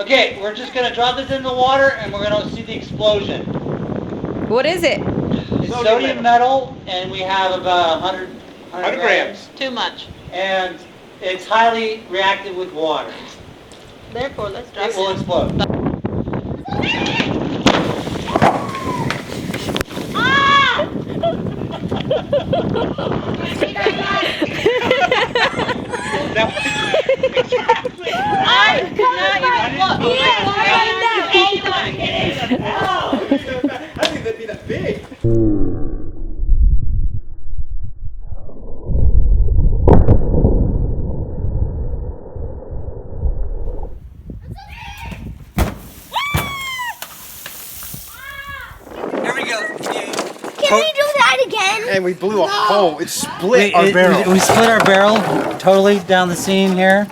Okay, we're just gonna drop this in the water and we're gonna see the explosion. What is it? It's sodium metal, and we have about 100 grams. Too much. And it's highly reactive with water. Therefore, let's drop It will explode. I could not even look. I think that'd be that big. Here we go. Can we do that again? And we blew a hole. It split our barrel. We split our barrel totally down the seam here.